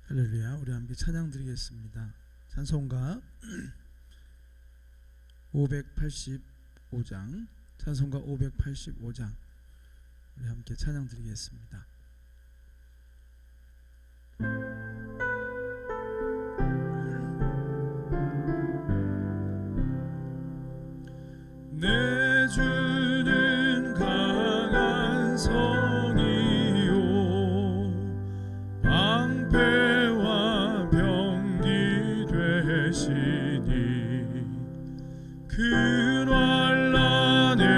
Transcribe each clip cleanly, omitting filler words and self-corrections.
할렐루야. 우리 함께 찬양 드리겠습니다. 찬송가 585장, 찬송가 585장 우리 함께 찬양 드리겠습니다. 내 주는 강한 성이요 방패와 병기 되시니 그 환난에서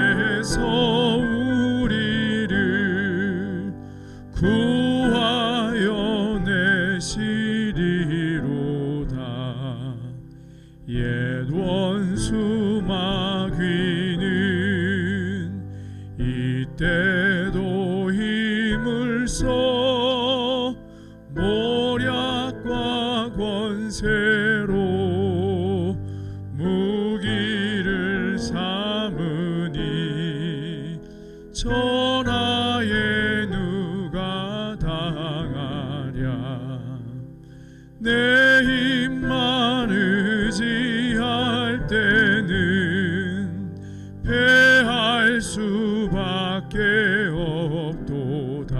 우리를 구하여 내시리로다. 옛 원수 마귀는 이때도 힘을 써 모략과 권세로 무기를 삼으니 천하에 누가 당하랴. 내 힘만 의지할 때는 패할 수밖에 없도다.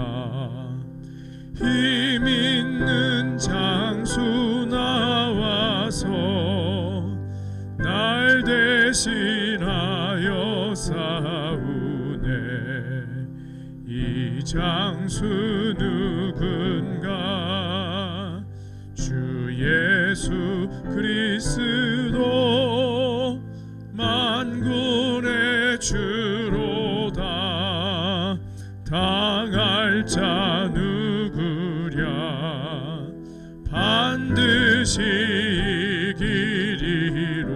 힘 있는 장수 나와서 날 대신하여 싸우네. 이 장수 누군가? 주 예수 그리스도 만군의 주로다. 당할 자 누구랴? 반드시 이기리로다.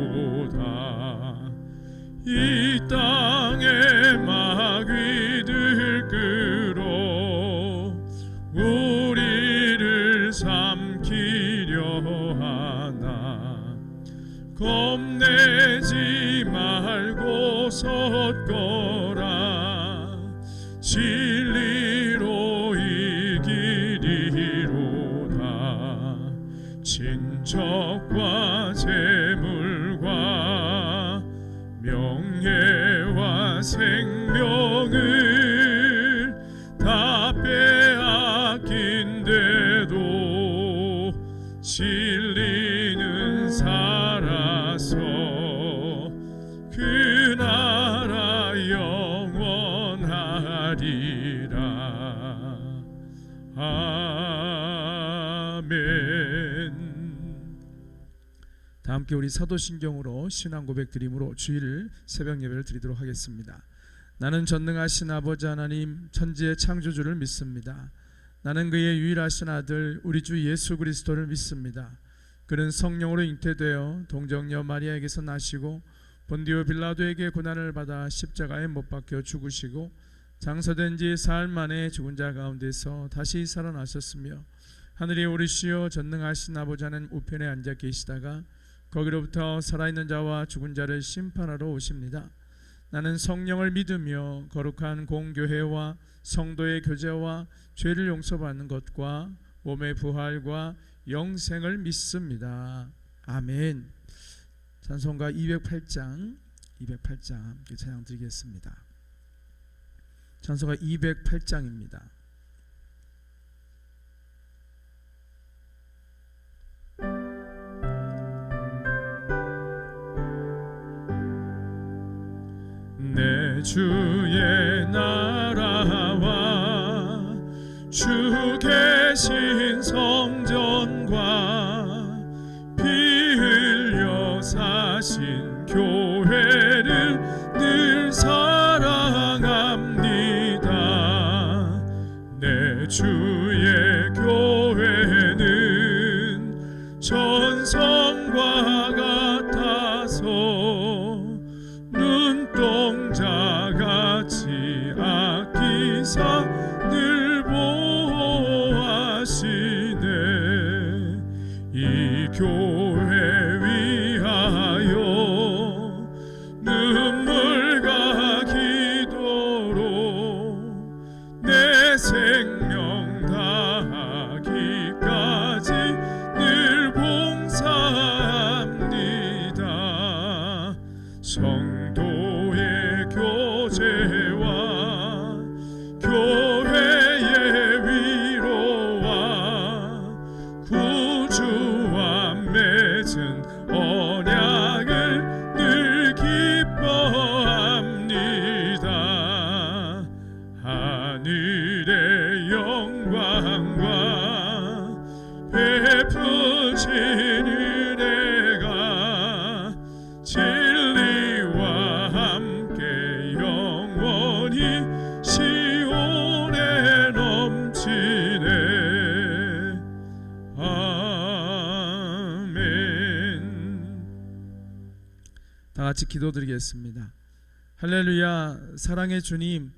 이 땅의 마귀들 끌어 우리를 삼키려 하나. 겁내지 말고 섰거라. 진리로 이기리로다. 친척과 재물과 명예와 생명을 다 빼앗긴데도 함께 우리 사도신경으로 신앙 고백 드림으로 주일 새벽 예배를 드리도록 하겠습니다. 나는 전능하신 아버지 하나님 천지의 창조주를 믿습니다. 나는 그의 유일하신 아들 우리 주 예수 그리스도를 믿습니다. 그는 성령으로 잉태되어 동정녀 마리아에게서 나시고 본디오 빌라도에게 고난을 받아 십자가에 못 박혀 죽으시고 장사된 지 사흘 만에 죽은 자 가운데서 다시 살아나셨으며 하늘에 오르시어 전능하신 아버지 하나님 우편에 앉아 계시다가 거기로부터 살아있는 자와 죽은 자를 심판하러 오십니다. 나는 성령을 믿으며 거룩한 공교회와 성도의 교제와 죄를 용서받는 것과 몸의 부활과 영생을 믿습니다. 아멘. 찬송가 208장 함께 찬양 드리겠습니다. 찬송가 208장입니다. 내 주의 나라와 주 계신 성전과 피 흘려 사신 교회를 늘 사랑합니다. 내 주의 교회는 전성과 같아서 눈동자같이 아끼사 늘 보호하시네. 이 교회 위하여 눈물과 기도로 내 생명 다하기까지 늘 봉사합니다. 성도의 교제와 교회의 위로와 구주와 맺은 언약을 늘 기뻐합니다. 하늘의 영광과 베푸신 은혜가 진리와 함께 영원히 시온에 넘치네. 아멘. 다 같이 기도드리겠습니다. 할렐루야. 사랑의 주님,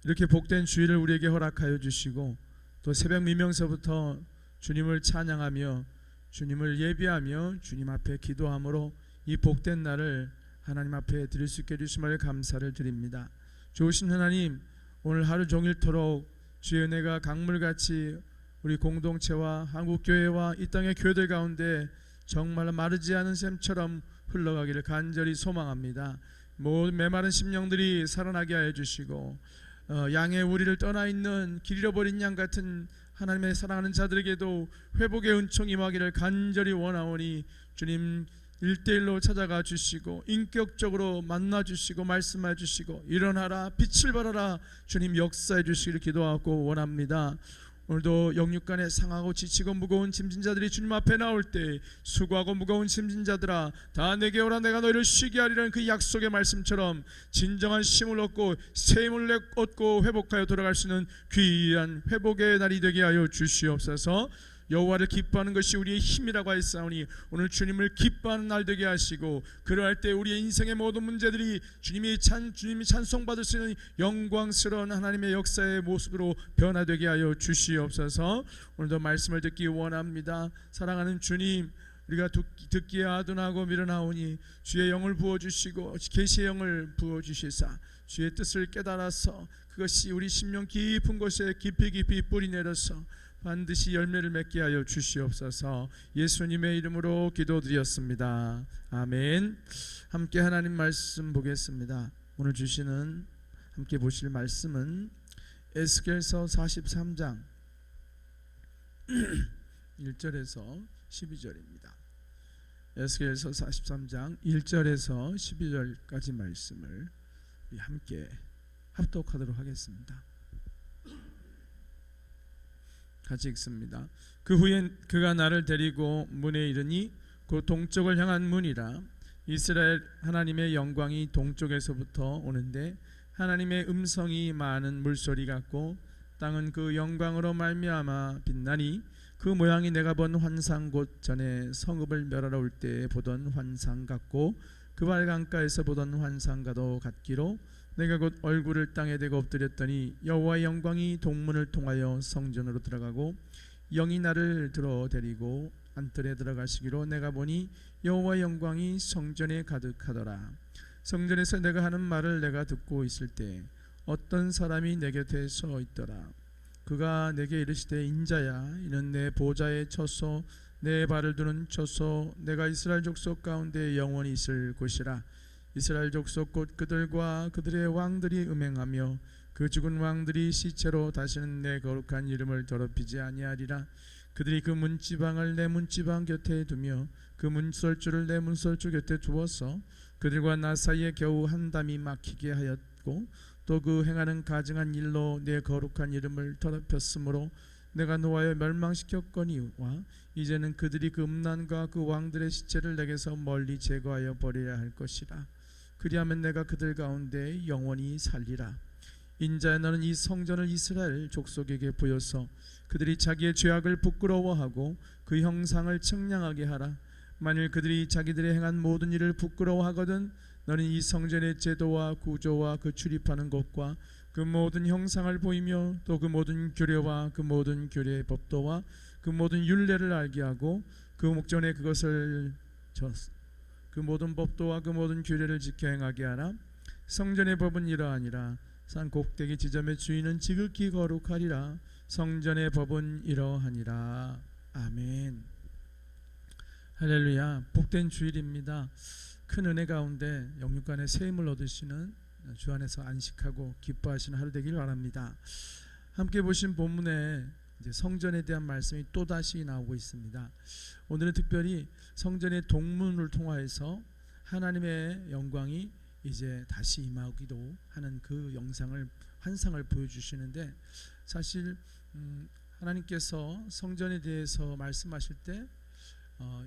이렇게 복된 주일을 우리에게 허락하여 주시고 또 새벽 미명서부터 주님을 찬양하며 주님을 예비하며 주님 앞에 기도함으로 이 복된 날을 하나님 앞에 드릴 수 있게 해주심을 감사를 드립니다. 좋으신 하나님, 오늘 하루 종일토록 주의 은혜가 강물같이 우리 공동체와 한국교회와 이 땅의 교회들 가운데 정말 마르지 않은 샘처럼 흘러가기를 간절히 소망합니다. 모든 메마른 심령들이 살아나게 하여 주시고 양의 우리를 떠나 있는 길 잃어버린 양 같은 하나님의 사랑하는 자들에게도 회복의 은총이 임하기를 간절히 원하오니 주님 1대1로 찾아가 주시고 인격적으로 만나 주시고 말씀해 주시고 일어나라 빛을 발하라 주님 역사해 주시기를 기도하고 원합니다. 오늘도 영육간에 상하고 지치고 무거운 짐진 자들이 주님 앞에 나올 때 수고하고 무거운 짐진 자들아 다 내게 오라 내가 너희를 쉬게 하리라는 그 약속의 말씀처럼 진정한 쉼을 얻고 새 힘을 얻고 회복하여 돌아갈 수 있는 귀한 회복의 날이 되게 하여 주시옵소서. 여호와를 기뻐하는 것이 우리의 힘이라고 하였사오니 오늘 주님을 기뻐하는 날 되게 하시고 그러할 때 우리의 인생의 모든 문제들이 주님이 찬송받을 수 있는 영광스러운 하나님의 역사의 모습으로 변화되게 하여 주시옵소서. 오늘도 말씀을 듣기 원합니다. 사랑하는 주님, 우리가 듣기에 아둔하고 미련하오니 주의 영을 부어주시고 계시의 영을 부어주시사 주의 뜻을 깨달아서 그것이 우리 심령 깊은 곳에 깊이 뿌리 내려서 반드시 열매를 맺게 하여 주시옵소서. 예수님의 이름으로 기도드렸습니다. 아멘. 함께 하나님 말씀 보겠습니다. 오늘 주시는 함께 보실 말씀은 에스겔서 43장 1절에서 12절입니다. 에스겔서 43장 1절에서 12절까지 말씀을 함께 합독하도록 하겠습니다. 같이 읽습니다. 그 후에 그가 나를 데리고 문에 이르니 그 동쪽을 향한 문이라. 이스라엘 하나님의 영광이 동쪽에서부터 오는데 하나님의 음성이 많은 물소리 같고 땅은 그 영광으로 말미암아 빛나니 그 모양이 내가 본 환상 곧 전에 성읍을 멸하러 올 때 보던 환상 같고 그 발강가에서 보던 환상과도 같기로 내가 곧 얼굴을 땅에 대고 엎드렸더니 여호와의 영광이 동문을 통하여 성전으로 들어가고 영이 나를 들어 데리고 안뜰에 들어가시기로 내가 보니 여호와의 영광이 성전에 가득하더라. 성전에서 내가 하는 말을 내가 듣고 있을 때 어떤 사람이 내 곁에 서 있더라. 그가 내게 이르시되 인자야 이는 내 보좌의 처소 내 발을 두는 처소 내가 이스라엘 족속 가운데 영원히 있을 곳이라. 이스라엘 족속 곧 그들과 그들의 왕들이 음행하며 그 죽은 왕들이 시체로 다시는 내 거룩한 이름을 더럽히지 아니하리라. 그들이 그 문지방을 내 문지방 곁에 두며 그 문설주를 내 문설주 곁에 두어서 그들과 나 사이에 겨우 한 담이 막히게 하였고 또 그 행하는 가증한 일로 내 거룩한 이름을 더럽혔으므로 내가 노하여 멸망시켰거니와 이제는 그들이 그 음란과 그 왕들의 시체를 내게서 멀리 제거하여 버려야 할 것이라. 그리하면 내가 그들 가운데 영원히 살리라. 인자야 너는 이 성전을 이스라엘 족속에게 보여서 그들이 자기의 죄악을 부끄러워하고 그 형상을 측량하게 하라. 만일 그들이 자기들이 행한 모든 일을 부끄러워하거든 너는 이 성전의 제도와 구조와 그 출입하는 곳과 그 모든 형상을 보이며 또 그 모든 규례와 그 모든 규례의 법도와 그 모든 율례를 알게 하고 그 목전에 그것을 그 모든 법도와 그 모든 규례를 지켜 행하게 하라. 성전의 법은 이러하니라. 산 꼭대기 지점의 주인은 지극히 거룩하리라. 성전의 법은 이러하니라. 아멘. 할렐루야. 복된 주일입니다. 큰 은혜 가운데 영육간의 새 힘을 얻으시는 주 안에서 안식하고 기뻐하시는 하루 되길 바랍니다. 함께 보신 본문에 이제 성전에 대한 말씀이 또다시 나오고 있습니다. 오늘은 특별히 성전의 동문을 통하여서 하나님의 영광이 이제 다시 임하기도 하는 그 영상을 환상을 보여주시는데 사실 하나님께서 성전에 대해서 말씀하실 때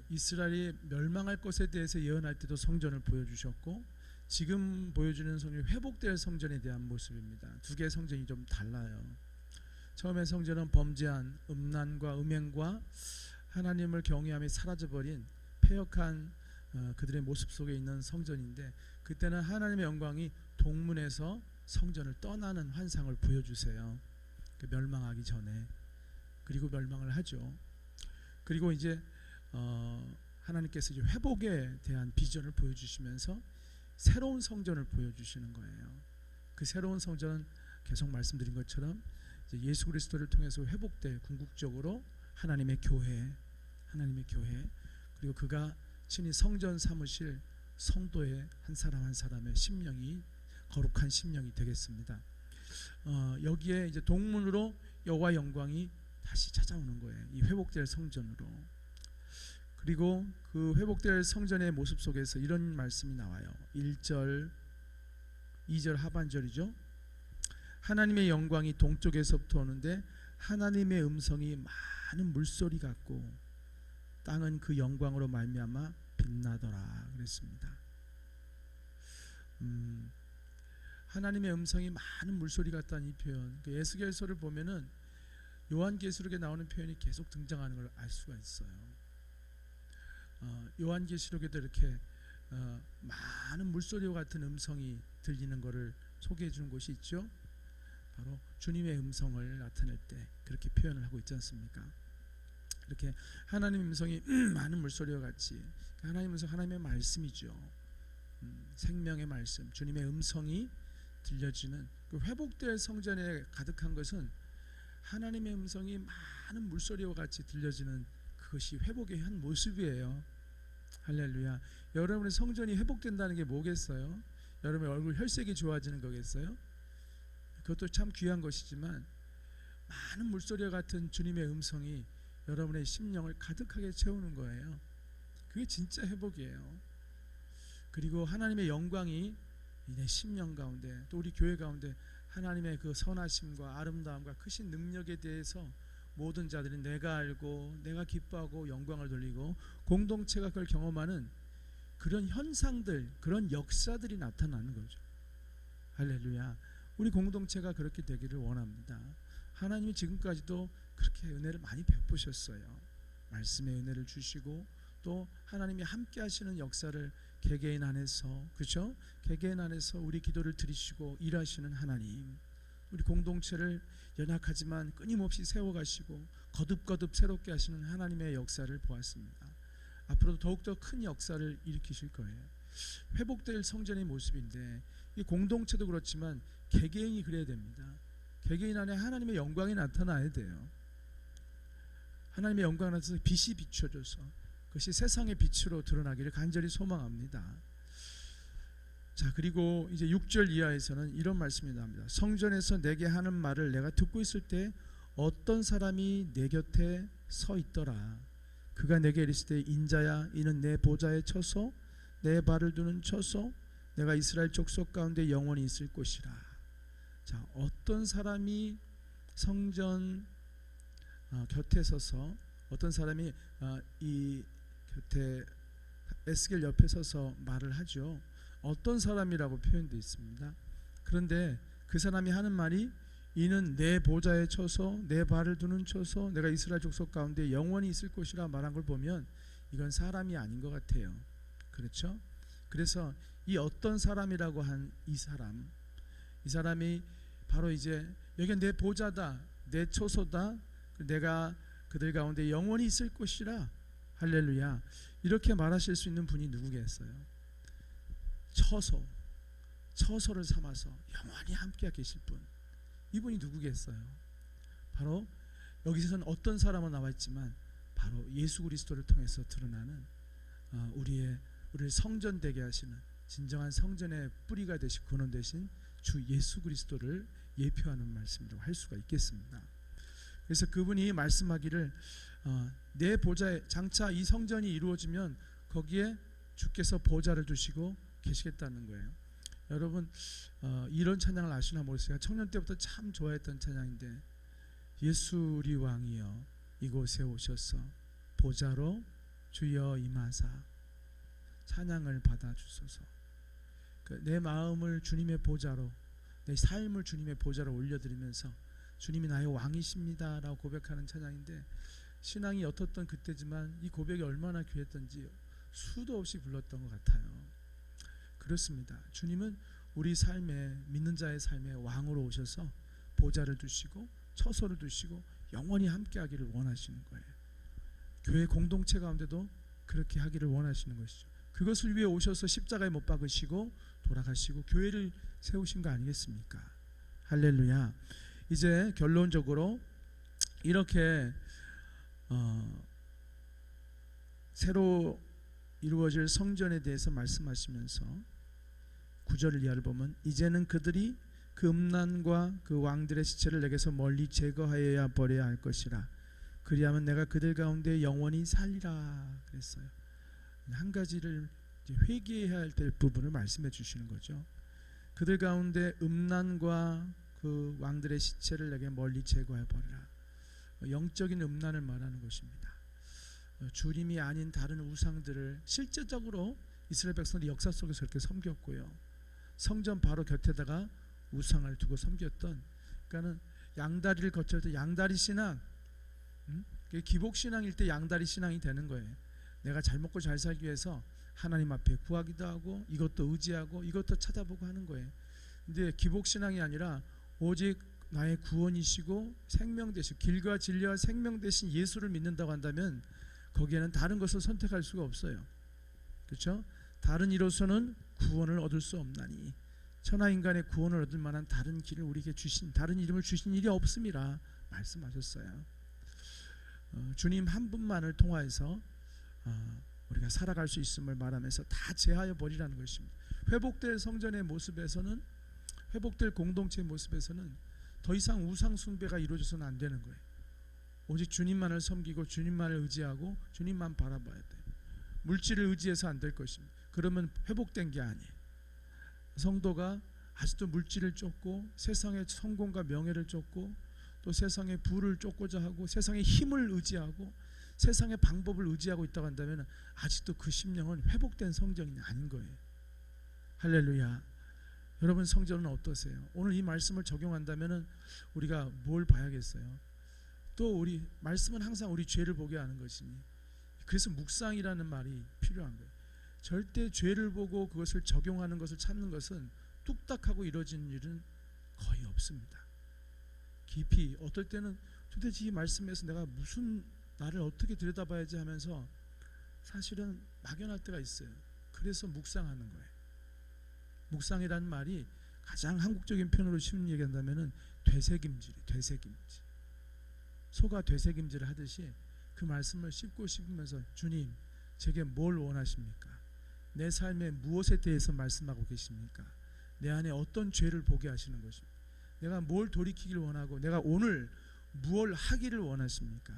이스라엘이 멸망할 것에 대해서 예언할 때도 성전을 보여주셨고 지금 보여주는 성전이 회복될 성전에 대한 모습입니다. 두 개의 성전이 좀 달라요. 처음에 성전은 범죄한 음란과 음행과 하나님을 경외함이 사라져버린 패역한 그들의 모습 속에 있는 성전인데 그때는 하나님의 영광이 동문에서 성전을 떠나는 환상을 보여주세요. 멸망하기 전에. 그리고 멸망을 하죠. 그리고 이제 하나님께서 이제 회복에 대한 비전을 보여주시면서 새로운 성전을 보여주시는 거예요. 그 새로운 성전은 계속 말씀드린 것처럼 이제 예수 그리스도를 통해서 회복돼 궁극적으로 하나님의 교회 그리고 그가 친히 성전 삼으실 성도의 한 사람 한 사람의 심령이 거룩한 심령이 되겠습니다. 여기에 이제 동문으로 여호와 영광이 다시 찾아오는 거예요. 이 회복될 성전으로. 그리고 그 회복될 성전의 모습 속에서 이런 말씀이 나와요. 1절 2절 하반절이죠. 하나님의 영광이 동쪽에서부터 오는데 하나님의 음성이 많은 물소리 같고 땅은 그 영광으로 말미암아 빛나더라 그랬습니다. 하나님의 음성이 많은 물소리 같다는 이 표현, 그 에스겔서를 보면은 요한계시록에 나오는 표현이 계속 등장하는 걸 알 수가 있어요. 요한계시록에도 이렇게 많은 물소리와 같은 음성이 들리는 것을 소개해 주는 곳이 있죠. 바로 주님의 음성을 나타낼 때 그렇게 표현을 하고 있지 않습니까? 이렇게 하나님의 음성이 많은 물소리와 같이 하나님의 음성, 하나님의 말씀이죠. 생명의 말씀, 주님의 음성이 들려지는 그 회복될 성전에 가득한 것은 하나님의 음성이 많은 물소리와 같이 들려지는 그것이 회복의 한 모습이에요. 할렐루야. 여러분의 성전이 회복된다는 게 뭐겠어요? 여러분의 얼굴 혈색이 좋아지는 거겠어요? 그것도 참 귀한 것이지만 많은 물소리와 같은 주님의 음성이 여러분의 심령을 가득하게 채우는 거예요. 그게 진짜 회복이에요. 그리고 하나님의 영광이 내 심령 가운데 또 우리 교회 가운데 하나님의 그 선하심과 아름다움과 크신 능력에 대해서 모든 자들이 내가 알고 내가 기뻐하고 영광을 돌리고 공동체가 그걸 경험하는 그런 현상들, 그런 역사들이 나타나는 거죠. 할렐루야. 우리 공동체가 그렇게 되기를 원합니다. 하나님이 지금까지도 그렇게 은혜를 많이 베푸셨어요. 말씀의 은혜를 주시고 또 하나님이 함께 하시는 역사를 개개인 안에서, 그렇죠? 개개인 안에서 우리 기도를 들으시고 일하시는 하나님, 우리 공동체를 연약하지만 끊임없이 세워가시고 거듭거듭 새롭게 하시는 하나님의 역사를 보았습니다. 앞으로도 더욱더 큰 역사를 일으키실 거예요. 회복될 성전의 모습인데 이 공동체도 그렇지만 개개인이 그래야 됩니다. 개개인 안에 하나님의 영광이 나타나야 돼요. 하나님의 영광을 나타나서 빛이 비춰져서 그것이 세상의 빛으로 드러나기를 간절히 소망합니다. 자, 그리고 이제 6절 이하에서는 이런 말씀이 나옵니다. 성전에서 내게 하는 말을 내가 듣고 있을 때 어떤 사람이 내 곁에 서 있더라. 그가 내게 이르시되 인자야, 이는 내 보좌에 쳐서 내 발을 두는 처소, 내가 이스라엘 족속 가운데 영원히 있을 곳이라. 자, 어떤 사람이 성전 곁에 서서, 어떤 사람이 이 곁에 에스겔 옆에 서서 말을 하죠. 어떤 사람이라고 표현되어 있습니다. 그런데 그 사람이 하는 말이 이는 내 보좌에 쳐서 내 발을 두는 쳐서 내가 이스라엘 족속 가운데 영원히 있을 곳이라 말한 걸 보면 이건 사람이 아닌 것 같아요. 그렇죠? 그래서 이 어떤 사람이라고 한 이 사람이 바로 이제 여기 내 보좌다, 내 처소다, 내가 그들 가운데 영원히 있을 곳이라. 할렐루야. 이렇게 말하실 수 있는 분이 누구겠어요? 처소를 삼아서 영원히 함께 계실 분, 이분이 누구겠어요? 바로 여기서는 어떤 사람은 나와 있지만 바로 예수 그리스도를 통해서 드러나는 우리를 성전 되게 하시는 진정한 성전의 뿌리가 되시고 근원 되신 주 예수 그리스도를 예표하는 말씀이라고 할 수가 있겠습니다. 그래서 그분이 말씀하기를 내 보좌에, 장차 이 성전이 이루어지면 거기에 주께서 보좌를 두시고 계시겠다는 거예요. 여러분 이런 찬양을 아시나 모르겠어요. 청년 때부터 참 좋아했던 찬양인데, 예수 우리 왕이여 이곳에 오셔서 보좌로 주여 임하사 찬양을 받아 주소서. 내 마음을 주님의 보좌로, 내 삶을 주님의 보좌로 올려드리면서 주님이 나의 왕이십니다 라고 고백하는 찬양인데, 신앙이 옅었던 그때지만 이 고백이 얼마나 귀했던지 수도 없이 불렀던 것 같아요. 그렇습니다. 주님은 우리 삶에, 믿는 자의 삶에 왕으로 오셔서 보좌를 두시고 처소를 두시고 영원히 함께 하기를 원하시는 거예요. 교회 공동체 가운데도 그렇게 하기를 원하시는 것이죠. 그것을 위해 오셔서 십자가에 못 박으시고 돌아가시고 교회를 세우신 거 아니겠습니까? 할렐루야. 이제 결론적으로 이렇게 새로 이루어질 성전에 대해서 말씀하시면서 9절 이하를 보면 이제는 그들이 그 음란과 그 왕들의 시체를 내게서 멀리 제거하여야 버려야 할 것이라. 그리하면 내가 그들 가운데 영원히 살리라 그랬어요. 한 가지를 이제 회개해야 될 부분을 말씀해 주시는 거죠. 그들 가운데 음란과 그 왕들의 시체를 내게 멀리 제거해 버리라. 영적인 음란을 말하는 것입니다. 주님이 아닌 다른 우상들을 실제적으로 이스라엘 백성들이 역사 속에서 그렇게 섬겼고요. 성전 바로 곁에다가 우상을 두고 섬겼던, 그러니까는 양다리를 거칠 때 양다리 신앙, 기복 신앙일 때 양다리 신앙이 되는 거예요. 내가 잘 먹고 잘 살기 위해서 하나님 앞에 구하기도 하고 이것도 의지하고 이것도 찾아보고 하는 거예요. 근데 기복 신앙이 아니라 오직 나의 구원이시고 생명 되시고 길과 진리와 생명 되신 예수를 믿는다고 한다면 거기에는 다른 것을 선택할 수가 없어요. 그렇죠? 다른 이로서는 구원을 얻을 수 없나니 천하 인간의 구원을 얻을 만한 다른 길을 우리에게 주신, 다른 이름을 주신 일이 없음이라 말씀하셨어요. 주님 한 분만을 통하여서 우리가 살아갈 수 있음을 말하면서 다 제하여 버리라는 것입니다. 회복될 성전의 모습에서는, 회복될 공동체의 모습에서는 더 이상 우상 숭배가 이루어져서는 안 되는 거예요. 오직 주님만을 섬기고 주님만을 의지하고 주님만 바라봐야 돼요. 물질을 의지해서 안 될 것입니다. 그러면 회복된 게 아니에요. 성도가 아직도 물질을 쫓고 세상의 성공과 명예를 쫓고 또 세상의 부를 쫓고자 하고 세상의 힘을 의지하고 세상의 방법을 의지하고 있다고 한다면 아직도 그 심령은 회복된 성전이 아닌 거예요. 할렐루야. 여러분 성전은 어떠세요? 오늘 이 말씀을 적용한다면 우리가 뭘 봐야겠어요? 또 우리 말씀은 항상 우리 죄를 보게 하는 것이니 그래서 묵상이라는 말이 필요한 거예요. 절대 죄를 보고 그것을 적용하는 것을 찾는 것은 뚝딱하고 이루어지는 일은 거의 없습니다. 깊이 어떨 때는 도대체 이 말씀에서 내가 무슨 나를 어떻게 들여다봐야지 하면서 사실은 막연할 때가 있어요. 그래서 묵상하는 거예요. 묵상이라는 말이 가장 한국적인 표현으로 쉬운 얘기한다면 되새김질이 되새김질. 소가 되새김질을 하듯이 그 말씀을 씹고 씹으면서 주님 제게 뭘 원하십니까? 내 삶의 무엇에 대해서 말씀하고 계십니까? 내 안에 어떤 죄를 보게 하시는 것입니까? 내가 뭘 돌이키기를 원하고 내가 오늘 무엇을 하기를 원하십니까?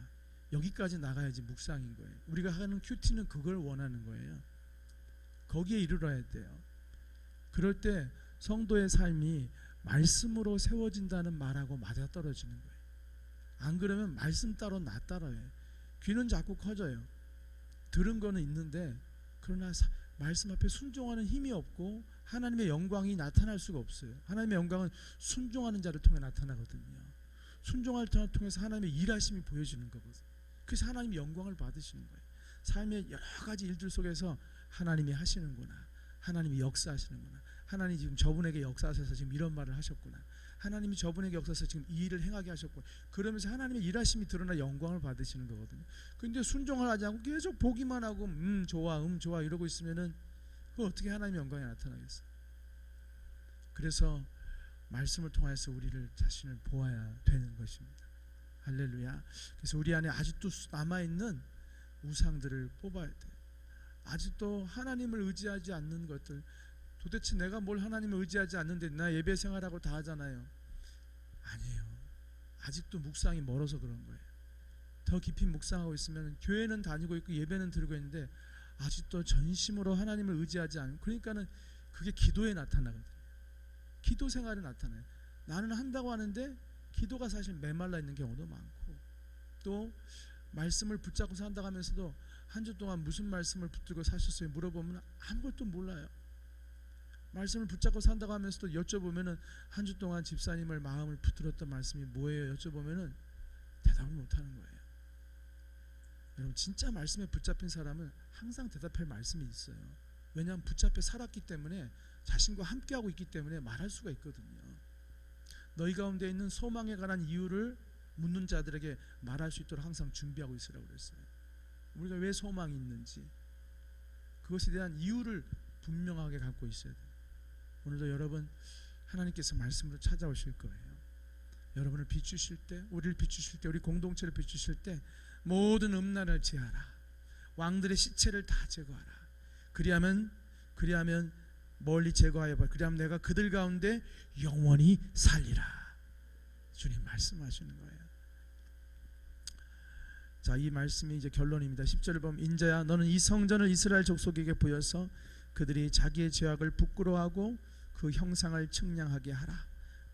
여기까지 나가야지 묵상인 거예요. 우리가 하는 큐티는 그걸 원하는 거예요. 거기에 이르러야 돼요. 그럴 때 성도의 삶이 말씀으로 세워진다는 말하고 맞아떨어지는 거예요. 안 그러면 말씀 따로 나 따라요. 귀는 자꾸 커져요. 들은 거는 있는데 그러나 말씀 앞에 순종하는 힘이 없고 하나님의 영광이 나타날 수가 없어요. 하나님의 영광은 순종하는 자를 통해 나타나거든요. 순종할 자를 통해서 하나님의 일하심이 보여지는 거거든요. 그래서 하나님이 영광을 받으시는 거예요. 삶의 여러 가지 일들 속에서 하나님이 하시는구나, 하나님이 역사하시는구나, 하나님이 지금 저분에게 역사하셔서 지금 이런 말을 하셨구나, 하나님이 저분에게 역사해서 지금 이 일을 행하게 하셨구나, 그러면서 하나님의 일하심이 드러나 영광을 받으시는 거거든요. 그런데 순종을 하지 않고 계속 보기만 하고 좋아 이러고 있으면은 그 어떻게 하나님의 영광이 나타나겠어요? 그래서 말씀을 통해서 우리를 자신을 보아야 되는 것입니다. 할렐루야. 그래서 우리 안에 아직도 남아있는 우상들을 뽑아야 돼요. 아직도 하나님을 의지하지 않는 것들. 도대체 내가 뭘 하나님을 의지하지 않는데 나 예배 생활하고 다 하잖아요. 아니에요. 아직도 묵상이 멀어서 그런 거예요. 더 깊이 묵상하고 있으면 교회는 다니고 있고 예배는 드리고 있는데 아직도 전심으로 하나님을 의지하지 않는, 그러니까는 그게 기도에 나타나거든요. 기도 생활에 나타나요. 나는 한다고 하는데 기도가 사실 메말라 있는 경우도 많고, 또 말씀을 붙잡고 산다고 하면서도 한 주 동안 무슨 말씀을 붙들고 사셨어요? 물어보면 아무것도 몰라요. 말씀을 붙잡고 산다고 하면서도 여쭤보면은 한 주 동안 집사님을 마음을 붙들었던 말씀이 뭐예요? 여쭤보면은 대답을 못하는 거예요. 여러분 진짜 말씀에 붙잡힌 사람은 항상 대답할 말씀이 있어요. 왜냐하면 붙잡혀 살았기 때문에, 자신과 함께하고 있기 때문에 말할 수가 있거든요. 너희 가운데 있는 소망에 관한 이유를 묻는 자들에게 말할 수 있도록 항상 준비하고 있으라고 그랬어요. 우리가 왜 소망이 있는지 그것에 대한 이유를 분명하게 갖고 있어야 돼요. 오늘도 여러분 하나님께서 말씀으로 찾아오실 거예요. 여러분을 비추실 때, 우리를 비추실 때, 우리 공동체를 비추실 때 모든 음란을 제하라. 왕들의 시체를 다 제거하라. 그리하면 멀리 제거하여 봐. 그리하면 내가 그들 가운데 영원히 살리라. 주님 말씀하시는 거예요. 자, 이 말씀이 이제 결론입니다. 10절을 보면 인자야 너는 이 성전을 이스라엘 족속에게 보여서 그들이 자기의 죄악을 부끄러워하고 그 형상을 측량하게 하라.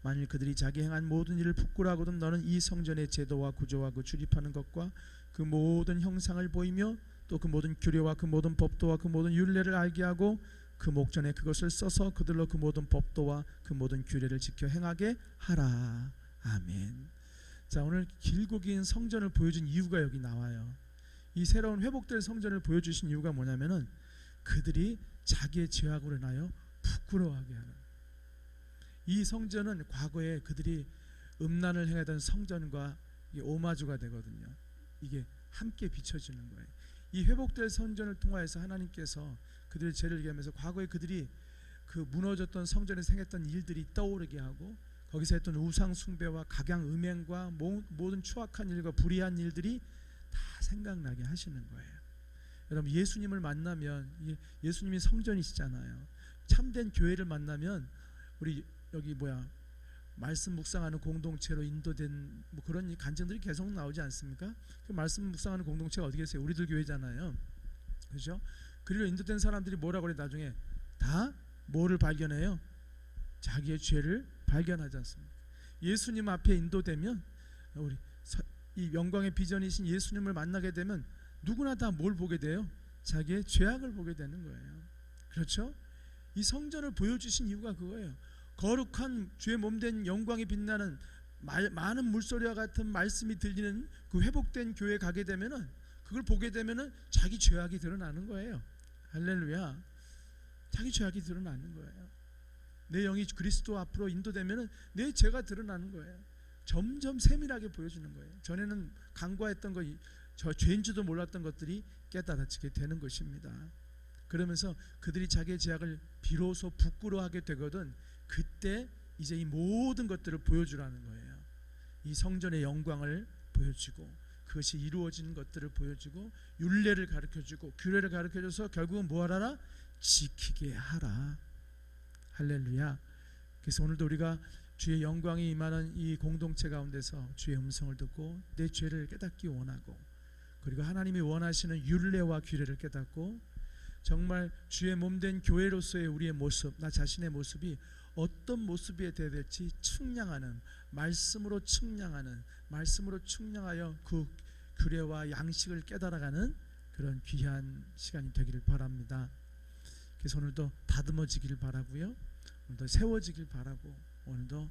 만일 그들이 자기 행한 모든 일을 부끄러워하거든 너는 이 성전의 제도와 구조와 그 출입하는 것과 그 모든 형상을 보이며 또 그 모든 규례와 그 모든 법도와 그 모든 율례를 알게 하고 그 목전에 그것을 써서 그들로 그 모든 법도와 그 모든 규례를 지켜 행하게 하라. 아멘. 자, 오늘 길고 긴 성전을 보여준 이유가 여기 나와요. 이 새로운 회복될 성전을 보여주신 이유가 뭐냐면은 그들이 자기의 죄악으로 인하여 부끄러워하게 하라. 이 성전은 과거에 그들이 음란을 행하던 성전과 이게 오마주가 되거든요. 이게 함께 비춰지는 거예요. 이 회복될 성전을 통하여서 하나님께서 그들의 죄를 얘기하면서 과거에 그들이 그 무너졌던 성전에서 행했던 일들이 떠오르게 하고 거기서 했던 우상 숭배와 각양 음행과 모든 추악한 일과 불의한 일들이 다 생각나게 하시는 거예요. 여러분 예수님을 만나면, 예수님이 성전이시잖아요. 참된 교회를 만나면 우리 여기 말씀 묵상하는 공동체로 인도된 그런 간증들이 계속 나오지 않습니까? 그 말씀 묵상하는 공동체가 어디 계세요? 우리들 교회잖아요. 그렇죠? 그리로 인도된 사람들이 뭐라고 그래? 나중에 다 뭐를 발견해요? 자기의 죄를 발견하지 않습니까? 예수님 앞에 인도되면 이 영광의 비전이신 예수님을 만나게 되면 누구나 다 뭘 보게 돼요? 자기의 죄악을 보게 되는 거예요. 그렇죠? 이 성전을 보여주신 이유가 그거예요. 거룩한 주의 몸된 영광이 빛나는 많은 물소리와 같은 말씀이 들리는 그 회복된 교회에 가게 되면은, 그걸 보게 되면은 자기 죄악이 드러나는 거예요. 할렐루야. 자기 죄악이 드러나는 거예요. 내 영이 그리스도 앞으로 인도되면은 내 죄가 드러나는 거예요. 점점 세밀하게 보여주는 거예요. 전에는 간과했던 거, 저 죄인지도 몰랐던 것들이 깨달아지게 되는 것입니다. 그러면서 그들이 자기의 죄악을 비로소 부끄러워하게 되거든, 그때 이제 이 모든 것들을 보여주라는 거예요. 이 성전의 영광을 보여주고, 그것이 이루어지는 것들을 보여주고, 율례를 가르쳐주고, 규례를 가르쳐줘서 결국은 뭐 하라? 지키게 하라. 할렐루야. 그래서 오늘도 우리가 주의 영광이 임하는 이 공동체 가운데서 주의 음성을 듣고 내 죄를 깨닫기 원하고, 그리고 하나님이 원하시는 율례와 규례를 깨닫고, 정말 주의 몸된 교회로서의 우리의 모습, 나 자신의 모습이 어떤 모습이 되어야 될지 측량하는, 말씀으로 측량하여 그 규례와 양식을 깨달아가는 그런 귀한 시간이 되기를 바랍니다. 그래서 오늘도 다듬어지길 바라고요, 오늘도 세워지길 바라고, 오늘도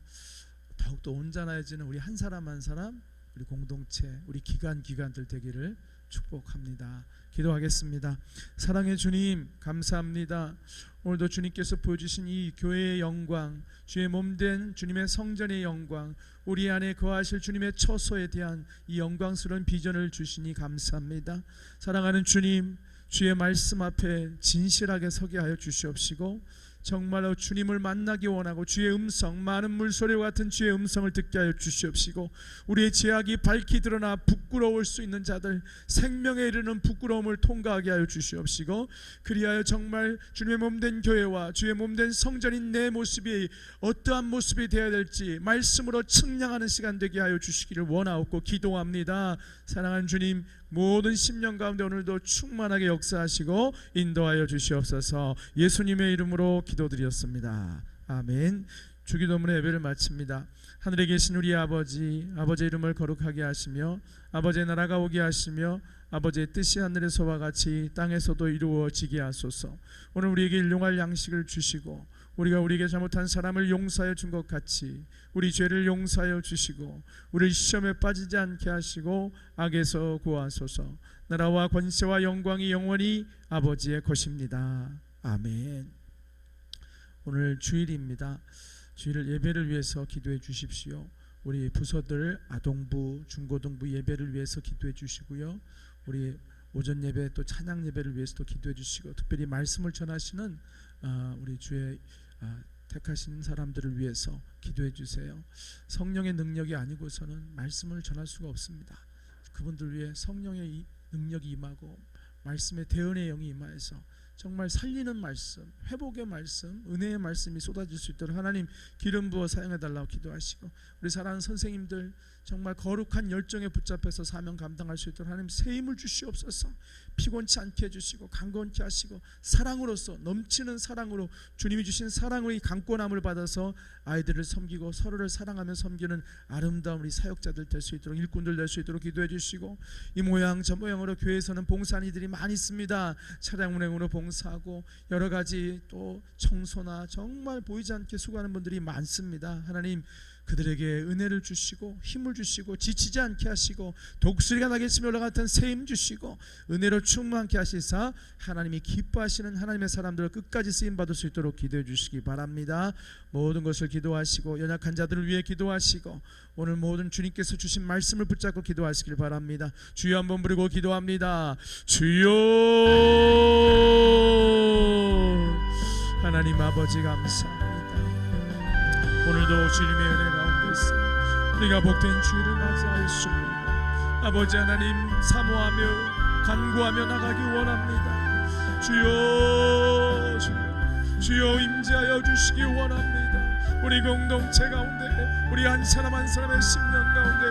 더욱더 온전해지는 우리 한 사람 한 사람, 우리 공동체, 우리 기관들 되기를 축복합니다. 기도하겠습니다. 사랑의 주님, 감사합니다. 오늘도 주님께서 보여주신 이 교회의 영광, 주의 몸된 주님의 성전의 영광, 우리 안에 거하실 주님의 처소에 대한 이 영광스러운 비전을 주시니 감사합니다. 사랑하는 주님, 주의 말씀 앞에 진실하게 서게 하여 주시옵시고, 정말로 주님을 만나기 원하고 주의 음성, 많은 물소리와 같은 주의 음성을 듣게 하여 주시옵시고, 우리의 죄악이 밝히 드러나 부끄러울 수 있는 자들, 생명에 이르는 부끄러움을 통과하게 하여 주시옵시고, 그리하여 정말 주님의 몸된 교회와 주의 몸된 성전인 내 모습이 어떠한 모습이 되어야 될지 말씀으로 측량하는 시간 되게 하여 주시기를 원하옵고 기도합니다. 사랑하는 주님, 모든 심령 가운데 오늘도 충만하게 역사하시고 인도하여 주시옵소서. 예수님의 이름으로 기도드렸습니다. 아멘. 주기도문의 예배를 마칩니다. 하늘에 계신 우리 아버지, 아버지의 이름을 거룩하게 하시며 아버지의 나라가 오게 하시며 아버지의 뜻이 하늘에서와 같이 땅에서도 이루어지게 하소서. 오늘 우리에게 일용할 양식을 주시고, 우리가 우리에게 잘못한 사람을 용서하여 준 것 같이 우리 죄를 용서하여 주시고, 우리를 시험에 빠지지 않게 하시고 악에서 구하소서. 나라와 권세와 영광이 영원히 아버지의 것입니다. 아멘. 오늘 주일입니다. 주일을 예배를 위해서 기도해 주십시오. 우리 부서들 아동부, 중고등부 예배를 위해서 기도해 주시고요, 우리 오전 예배 또 찬양 예배를 위해서도 기도해 주시고, 특별히 말씀을 전하시는 우리 주의 택하신 사람들을 위해서 기도해 주세요. 성령의 능력이 아니고서는 말씀을 전할 수가 없습니다. 그분들 위해 성령의 능력이 임하고 말씀의 대언의 영이 임하여서 정말 살리는 말씀, 회복의 말씀, 은혜의 말씀이 쏟아질 수 있도록 하나님 기름 부어 사용해달라고 기도하시고, 우리 사랑하는 선생님들 정말 거룩한 열정에 붙잡혀서 사명 감당할 수 있도록 하나님 새 힘을 주시옵소서. 피곤치 않게 해주시고 강건케 하시고, 사랑으로서 넘치는 사랑으로, 주님이 주신 사랑으로 이 강권함을 받아서 아이들을 섬기고 서로를 사랑하며 섬기는 아름다운 우리 사역자들 될 수 있도록, 일꾼들 될 수 있도록 기도해 주시고, 이 모양 저 모양으로 교회에서는 봉사하는 이들이 많이 있습니다. 차량 운행으로 봉사하고 여러 가지 또 청소나 정말 보이지 않게 수고하는 분들이 많습니다. 하나님 그들에게 은혜를 주시고 힘을 주시고 지치지 않게 하시고 독수리가 나겠으며 올라 같은 새 힘 주시고 은혜로 충만케 하시사 하나님이 기뻐하시는 하나님의 사람들을 끝까지 쓰임받을 수 있도록 기도해 주시기 바랍니다. 모든 것을 기도하시고 연약한 자들을 위해 기도하시고, 오늘 모든 주님께서 주신 말씀을 붙잡고 기도하시길 바랍니다. 주여 한번 부르고 기도합니다. 주여. 하나님 아버지 감사합니다. 오늘도 주님의 은혜 가운데서 우리가 복된 주일을 맞이하였습니다. 아버지 하나님, 사모하며 간구하며 나가기 원합니다. 주여, 주여, 주여 임재하여 주시기 원합니다. 우리 공동체 가운데, 우리 한 사람 한 사람의 심령 가운데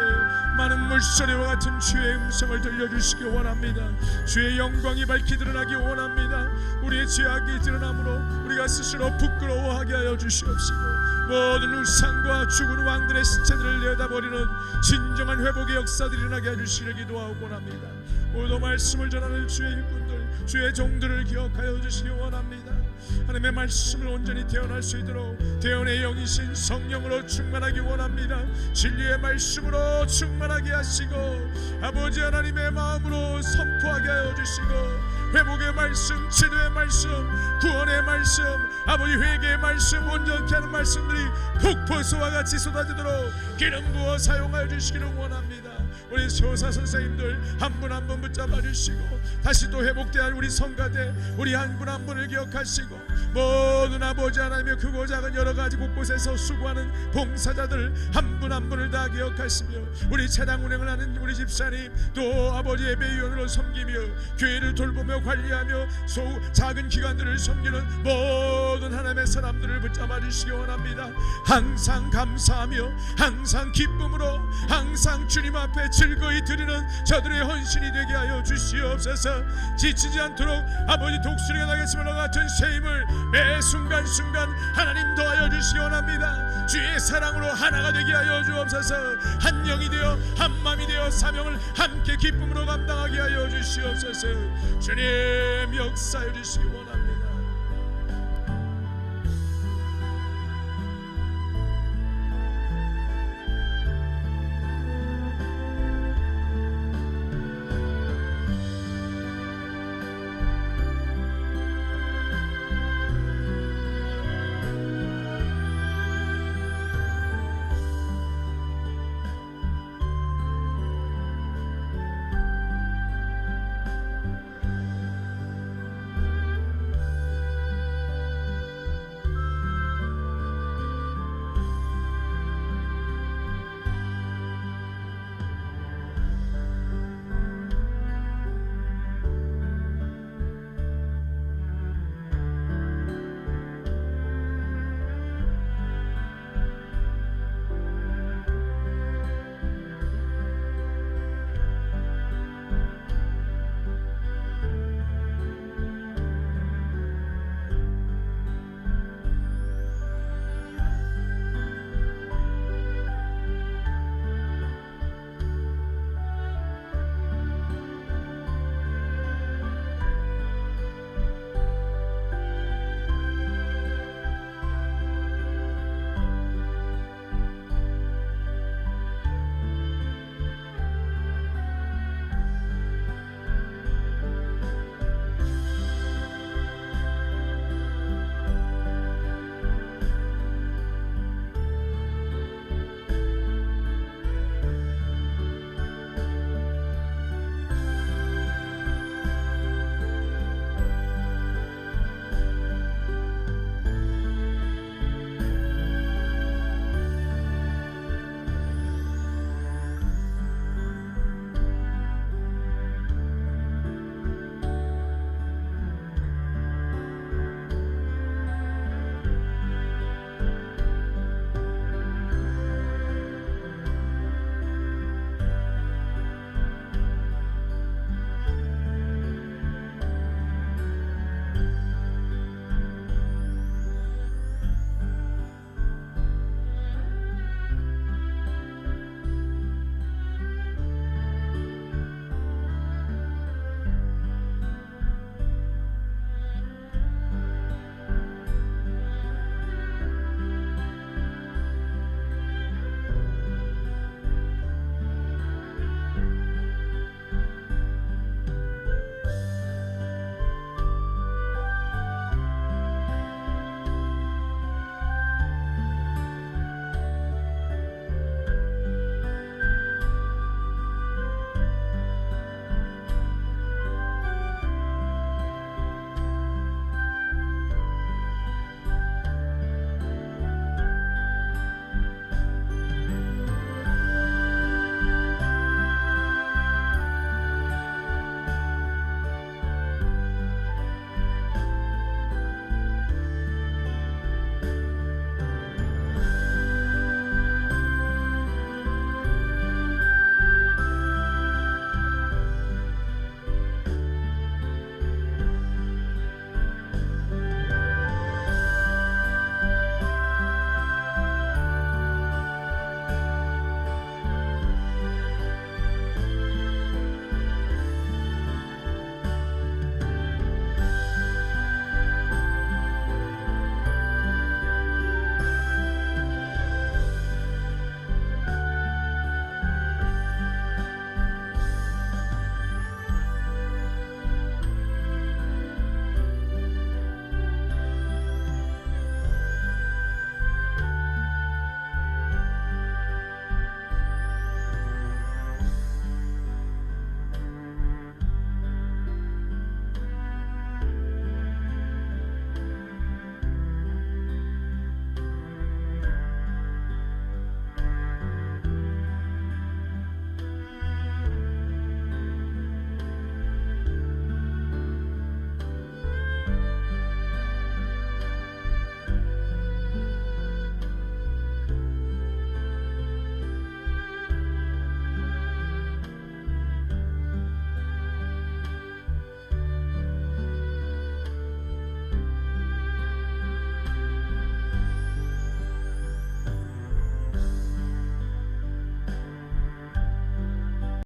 많은 물소리와 같은 주의 음성을 들려주시기 원합니다. 주의 영광이 밝히 드러나기 원합니다. 우리의 죄악이 드러나므로 우리가 스스로 부끄러워하게 하여 주시옵시고, 모든 우상과 죽은 왕들의 시체들을 내다버리는 진정한 회복의 역사들이 일어나게 해주시기를 기도하고 원합니다. 오늘도 말씀을 전하는 주의 일꾼들, 주의 종들을 기억하여 주시기 원합니다. 하나님의 말씀을 온전히 태어날 수 있도록 태연의 영이신 성령으로 충만하기 원합니다. 진리의 말씀으로 충만하게 하시고 아버지 하나님의 마음으로 선포하게 하여 주시고 회복의 말씀, 치료의 말씀, 구원의 말씀, 아버지 회개의 말씀, 온전케 하는 말씀들이 폭포수와 같이 쏟아지도록 기름 부어 사용하여 주시기를 원합니다. 우리 교사 선생님들 한 분 한 분 붙잡아 주시고 다시 또 회복되어야 할 우리 성가대 우리 한 분 한 분을 기억하시고 모든 아버지 하나님의 크고 작은 여러 가지 곳곳에서 수고하는 봉사자들 한 분 한 분을 다 기억하시며 우리 차량 운행을 하는 우리 집사님 또 아버지 예배위원으로 섬기며 교회를 돌보며 관리하며 작은 기관들을 섬기는 모든 하나님의 사람들을 붙잡아 주시기 원합니다. 항상 감사하며 항상 기쁨으로 항상 주님 앞에 즐거이 드리는 저들의 헌신이 되게 하여 주시옵소서. 지치지 않도록 아버지 독수리가 나겠으므로 같은 새 힘을 매 순간순간 하나님 더하여 주시기 원합니다. 주의 사랑으로 하나가 되게 하여 주옵소서. 한 영이 되어 한 마음이 되어 사명을 함께 기쁨으로 감당하게 하여 주시옵소서. 주님 역사해 주시기 원합니다.